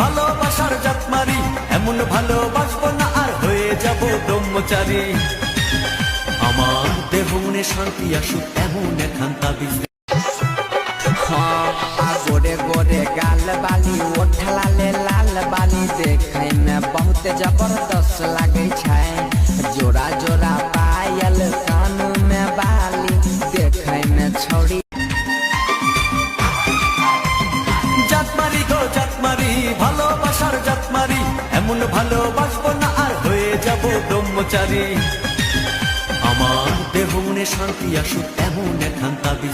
ভালোবাসার জাতমারি, এমন ভালোবাসবো না আর হয়ে যাব ব্রহ্মচারী। আমার দেহ মনে শান্তি আসুক এমন এখান তাবিজ। गोरे गोरे गाल बाली ओठ लाले लाल बाली देखे में बहुत जबरदस्त लगे छै। जोड़ा जोड़ा पायल कान में बाली देखे में छोड़ी। জাতমারি গো জাতমারি, ভালোবাসার জাতমারি, এমন ভালোবাসবো না আর হয়ে যাব ব্রহ্মচারী। আমার দেহ মনে শান্তি আসুক এমন এখান তাবিজ।